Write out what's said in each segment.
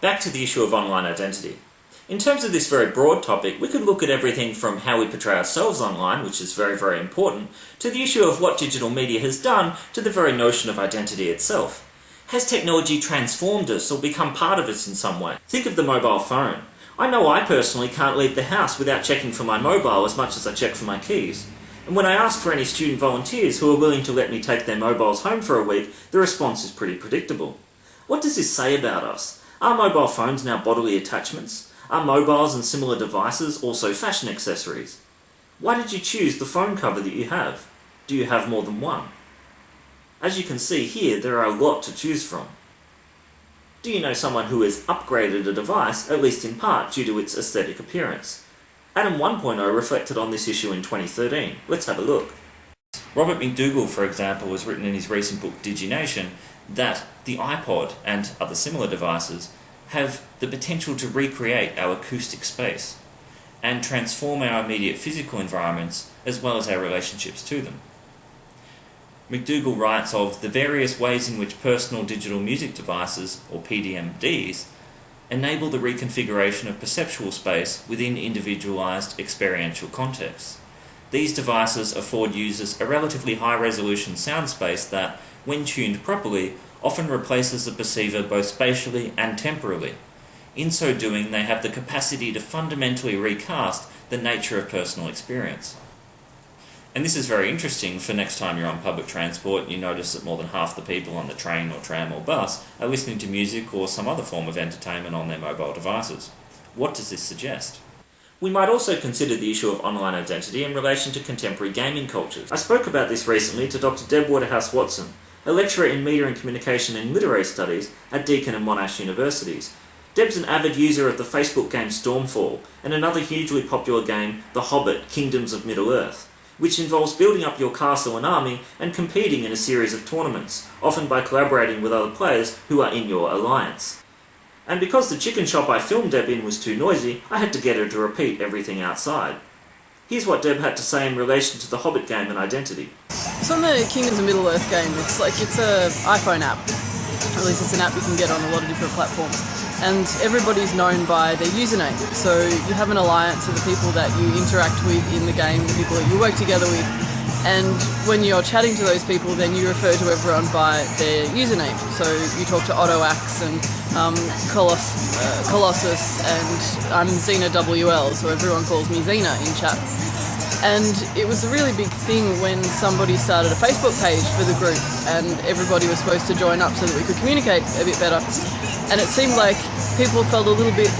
Back to the issue of online identity. In terms of this very broad topic, we could look at everything from how we portray ourselves online, which is very, very important, to the issue of what digital media has done to the very notion of identity itself. Has technology transformed us or become part of us in some way? Think of the mobile phone. I know I personally can't leave the house without checking for my mobile as much as I check for my keys. And when I ask for any student volunteers who are willing to let me take their mobiles home for a week, the response is pretty predictable. What does this say about us? Are mobile phones now bodily attachments? Are mobiles and similar devices also fashion accessories? Why did you choose the phone cover that you have? Do you have more than one? As you can see here, there are a lot to choose from. Do you know someone who has upgraded a device, at least in part, due to its aesthetic appearance? Adam 1.0 reflected on this issue in 2013. Let's have a look. Robert MacDougall, for example, has written in his recent book Digination that the iPod and other similar devices have the potential to recreate our acoustic space and transform our immediate physical environments as well as our relationships to them. MacDougall writes of the various ways in which personal digital music devices, or PDMDs, enable the reconfiguration of perceptual space within individualized experiential contexts. These devices afford users a relatively high-resolution sound space that, when tuned properly, often replaces the perceiver both spatially and temporally. In so doing, they have the capacity to fundamentally recast the nature of personal experience. And this is very interesting for next time you're on public transport and you notice that more than half the people on the train or tram or bus are listening to music or some other form of entertainment on their mobile devices. What does this suggest? We might also consider the issue of online identity in relation to contemporary gaming cultures. I spoke about this recently to Dr. Deb Waterhouse Watson, a lecturer in Media and Communication and Literary Studies at Deakin and Monash Universities. Deb's an avid user of the Facebook game Stormfall and another hugely popular game, The Hobbit: Kingdoms of Middle-earth, which involves building up your castle and army and competing in a series of tournaments, often by collaborating with other players who are in your alliance. And because the chicken shop I filmed Deb in was too noisy, I had to get her to repeat everything outside. Here's what Deb had to say in relation to the Hobbit game and identity. So on the Kingdoms of Middle-earth game, it's an iPhone app. At least it's an app you can get on a lot of different platforms. And everybody's known by their username. So you have an alliance of the people that you interact with in the game, the people that you work together with. And when you're chatting to those people, then you refer to everyone by their username. So you talk to Ottoax and Colossus, and I'm Xena WL, so everyone calls me Xena in chat. And it was a really big thing when somebody started a Facebook page for the group and everybody was supposed to join up so that we could communicate a bit better. And it seemed like people felt a little bit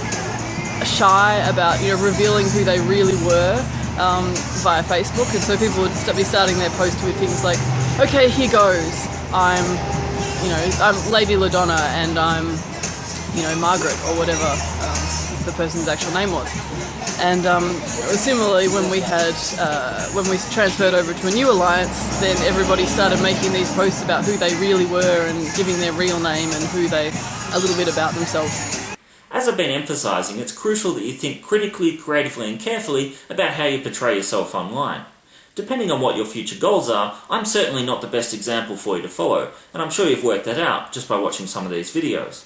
shy about, revealing who they really were via Facebook. And so people would be starting their post with things like, okay, here goes. I'm Lady LaDonna and I'm, Margaret or whatever the person's actual name was. And similarly, when we transferred over to a new alliance, then everybody started making these posts about who they really were and giving their real name and a little bit about themselves. As I've been emphasising, it's crucial that you think critically, creatively and carefully about how you portray yourself online. Depending on what your future goals are, I'm certainly not the best example for you to follow, and I'm sure you've worked that out just by watching some of these videos.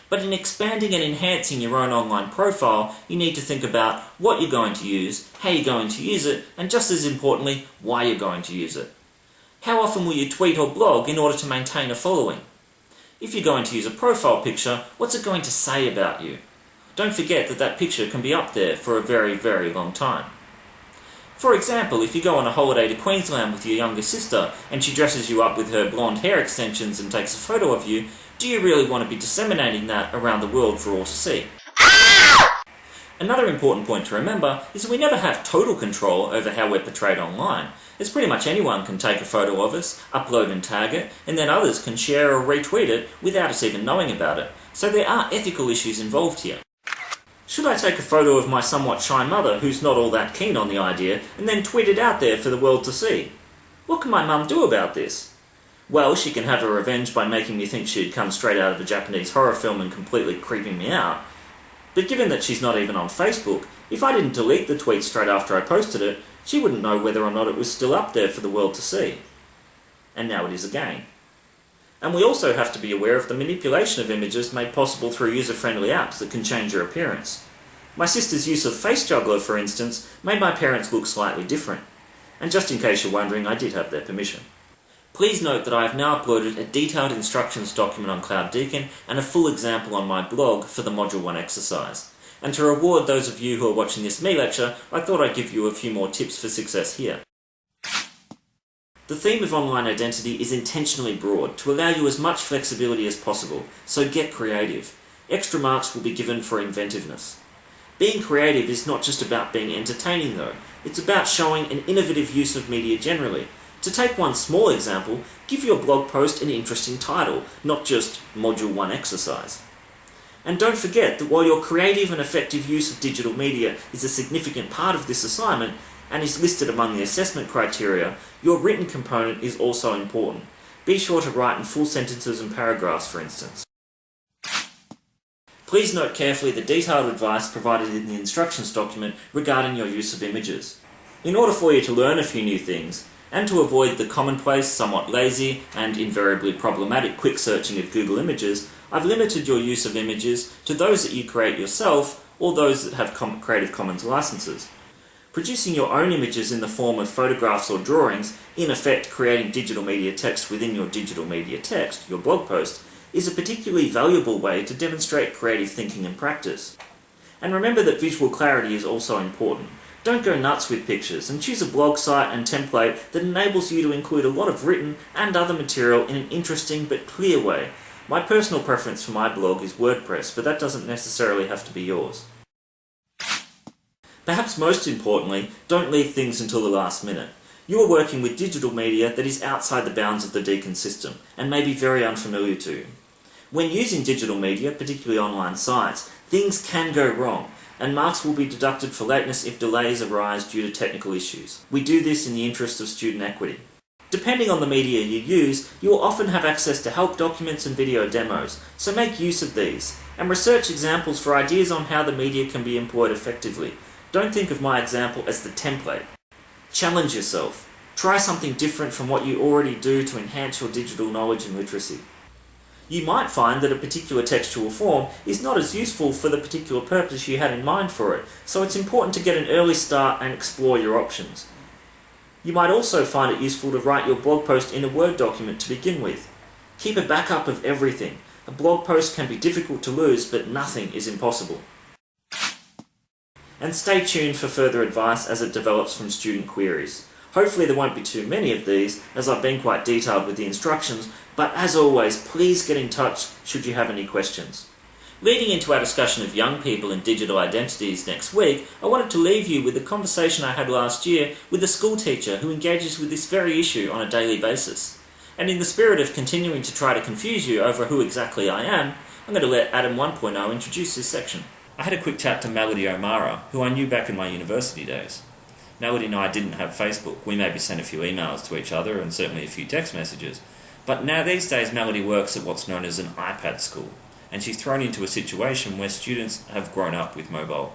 But in expanding and enhancing your own online profile, you need to think about what you're going to use, how you're going to use it, and just as importantly, why you're going to use it. How often will you tweet or blog in order to maintain a following? If you're going to use a profile picture, what's it going to say about you? Don't forget that picture can be up there for a very, very long time. For example, if you go on a holiday to Queensland with your younger sister and she dresses you up with her blonde hair extensions and takes a photo of you, do you really want to be disseminating that around the world for all to see? Another important point to remember is that we never have total control over how we're portrayed online, as pretty much anyone can take a photo of us, upload and tag it, and then others can share or retweet it without us even knowing about it, so there are ethical issues involved here. Should I take a photo of my somewhat shy mother who's not all that keen on the idea and then tweet it out there for the world to see? What can my mum do about this? Well, she can have her revenge by making me think she'd come straight out of a Japanese horror film and completely creeping me out. But given that she's not even on Facebook, if I didn't delete the tweet straight after I posted it, she wouldn't know whether or not it was still up there for the world to see. And now it is again. And we also have to be aware of the manipulation of images made possible through user-friendly apps that can change your appearance. My sister's use of Face Juggler, for instance, made my parents look slightly different. And just in case you're wondering, I did have their permission. Please note that I have now uploaded a detailed instructions document on Cloud Deakin and a full example on my blog for the Module 1 exercise. And to reward those of you who are watching this meLecture, I thought I'd give you a few more tips for success here. The theme of online identity is intentionally broad to allow you as much flexibility as possible, so get creative. Extra marks will be given for inventiveness. Being creative is not just about being entertaining though, it's about showing an innovative use of media generally. To take one small example, give your blog post an interesting title, not just Module 1 exercise. And don't forget that while your creative and effective use of digital media is a significant part of this assignment, and is listed among the assessment criteria, your written component is also important. Be sure to write in full sentences and paragraphs, for instance. Please note carefully the detailed advice provided in the instructions document regarding your use of images. In order for you to learn a few new things, and to avoid the commonplace, somewhat lazy, and invariably problematic quick searching of Google Images, I've limited your use of images to those that you create yourself, or those that have Creative Commons licenses. Producing your own images in the form of photographs or drawings, in effect creating digital media text within your digital media text, your blog post, is a particularly valuable way to demonstrate creative thinking and practice. And remember that visual clarity is also important. Don't go nuts with pictures, and choose a blog site and template that enables you to include a lot of written and other material in an interesting but clear way. My personal preference for my blog is WordPress, but that doesn't necessarily have to be yours. Perhaps most importantly, don't leave things until the last minute. You are working with digital media that is outside the bounds of the Deakin system, and may be very unfamiliar to you. When using digital media, particularly online sites, things can go wrong, and marks will be deducted for lateness if delays arise due to technical issues. We do this in the interest of student equity. Depending on the media you use, you will often have access to help documents and video demos, so make use of these, and research examples for ideas on how the media can be employed effectively. Don't think of my example as the template. Challenge yourself. Try something different from what you already do to enhance your digital knowledge and literacy. You might find that a particular textual form is not as useful for the particular purpose you had in mind for it, so it's important to get an early start and explore your options. You might also find it useful to write your blog post in a Word document to begin with. Keep a backup of everything. A blog post can be difficult to lose, but nothing is impossible. And stay tuned for further advice as it develops from student queries. Hopefully there won't be too many of these, as I've been quite detailed with the instructions, but as always, please get in touch should you have any questions. Leading into our discussion of young people and digital identities next week, I wanted to leave you with a conversation I had last year with a school teacher who engages with this very issue on a daily basis. And in the spirit of continuing to try to confuse you over who exactly I am, I'm going to let Adam 1.0 introduce this section. I had a quick chat to Melody O'Mara, who I knew back in my university days. Melody and I didn't have Facebook. We maybe sent a few emails to each other and certainly a few text messages. But now these days Melody works at what's known as an iPad school, and she's thrown into a situation where students have grown up with mobile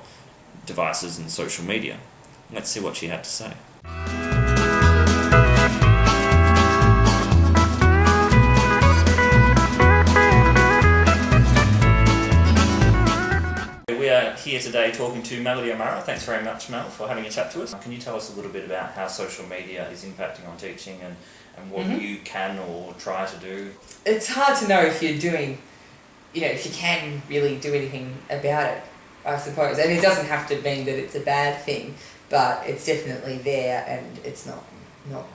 devices and social media. Let's see what she had to say. We are here today talking to Melody O'Mara. Thanks very much, Mel, for having a chat to us. Can you tell us a little bit about how social media is impacting on teaching and what you can or try to do? It's hard to know if you're doing, if you can really do anything about it, I suppose. And it doesn't have to mean that it's a bad thing, but it's definitely there and it's not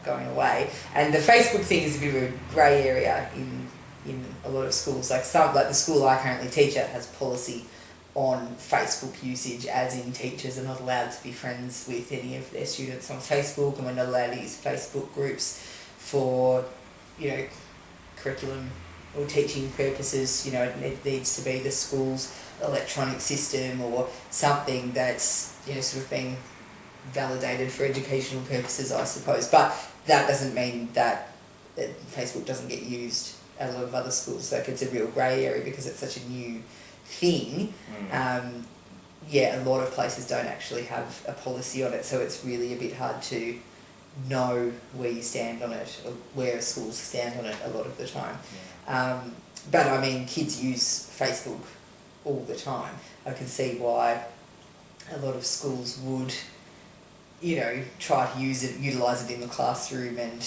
going away. And the Facebook thing is a bit of a grey area in a lot of schools. Like the school I currently teach at has policy on Facebook usage, as in teachers are not allowed to be friends with any of their students on Facebook, and we're not allowed to use Facebook groups for, curriculum or teaching purposes. It needs to be the school's electronic system or something that's, sort of being validated for educational purposes, I suppose. But that doesn't mean that Facebook doesn't get used at a lot of other schools. Like, it's a real grey area because it's such a new thing. A lot of places don't actually have a policy on it, so it's really a bit hard to know where you stand on it, or where schools stand on it a lot of the time. But I mean, kids use Facebook all the time. I can see why a lot of schools would, you know, try to utilise it in the classroom and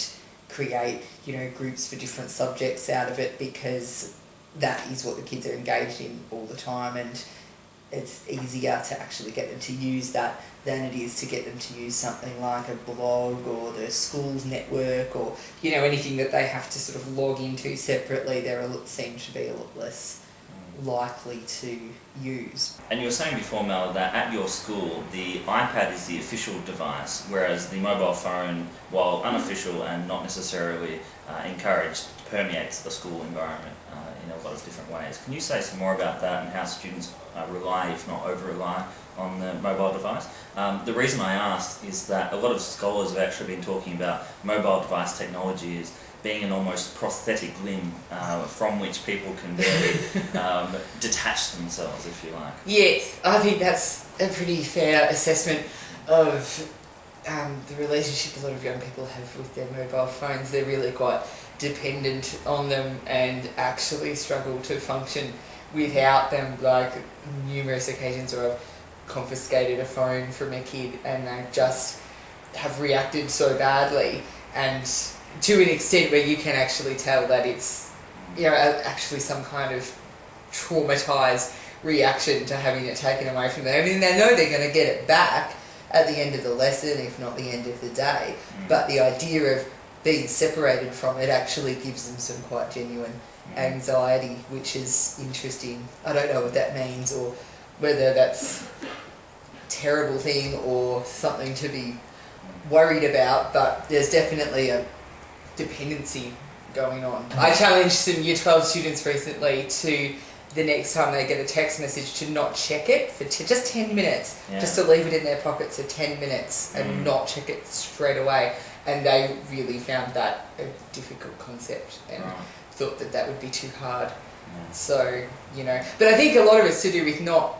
create, you know, groups for different subjects out of it, because that is what the kids are engaged in all the time, and it's easier to actually get them to use that than it is to get them to use something like a blog or the school's network, or, you know, anything that they have to sort of log into separately. Seem to be a lot less likely to use. And you were saying before, Mel, that at your school the iPad is the official device, whereas the mobile phone, while unofficial and not necessarily encouraged, permeates the school environment in a lot of different ways. Can you say some more about that and how students rely, if not over-rely, on the mobile device? The reason I asked is that a lot of scholars have actually been talking about mobile device technology as being an almost prosthetic limb from which people can barely detach themselves, if you like. Yes, I think that's a pretty fair assessment of the relationship a lot of young people have with their mobile phones. They're really quite dependent on them and actually struggle to function without them. Like, numerous occasions where I've confiscated a phone from a kid and they just have reacted so badly, and to an extent where you can actually tell that it's, you know, actually some kind of traumatised reaction to having it taken away from them. I mean, they know they're going to get it back at the end of the lesson, if not the end of the day, but the idea of being separated from it actually gives them some quite genuine anxiety, which is interesting. I don't know what that means, or whether that's a terrible thing or something to be worried about, but there's definitely a dependency going on. I challenged some Year 12 students recently to, the next time they get a text message, to not check it for just 10 minutes, just to leave it in their pockets for 10 minutes and not check it straight away. And they really found that a difficult concept and thought that that would be too hard. So, you know, but I think a lot of it's to do with not,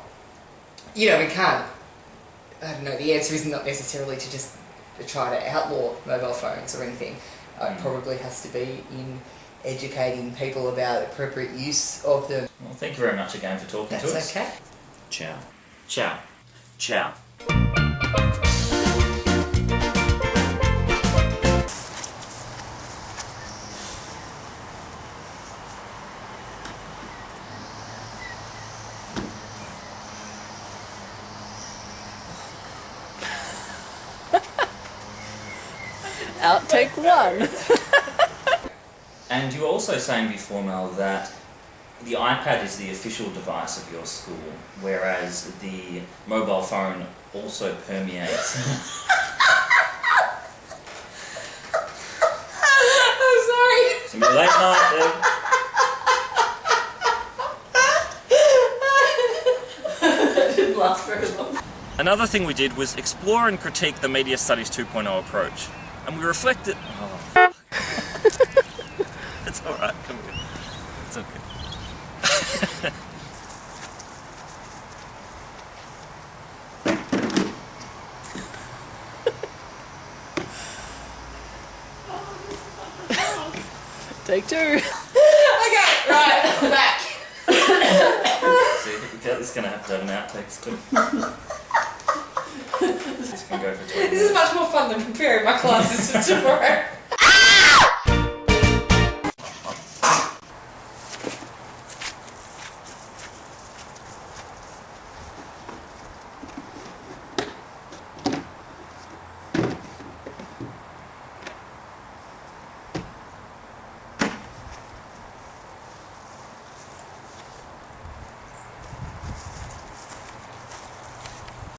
you know, we can't, I don't know, the answer is not necessarily to just try to outlaw mobile phones or anything. It probably has to be in educating people about appropriate use of them. Well, thank you very much again for talking to us. That's okay. Ciao. Ciao. Ciao. Outtake 1. And you were also saying before, Mel, that the iPad is the official device of your school, whereas the mobile phone also permeates. I'm sorry. It's gonna be late night, Deb. That didn't last very long. Another thing we did was explore and critique the Media Studies 2.0 approach. And we reflected... Oh, fuck. It's alright, come here. It's okay. Take 2. Okay, right, I'm back. See, Kelly's gonna have to have an outtakes too. This can go for 20 minutes. This is much more fun than preparing my classes for tomorrow.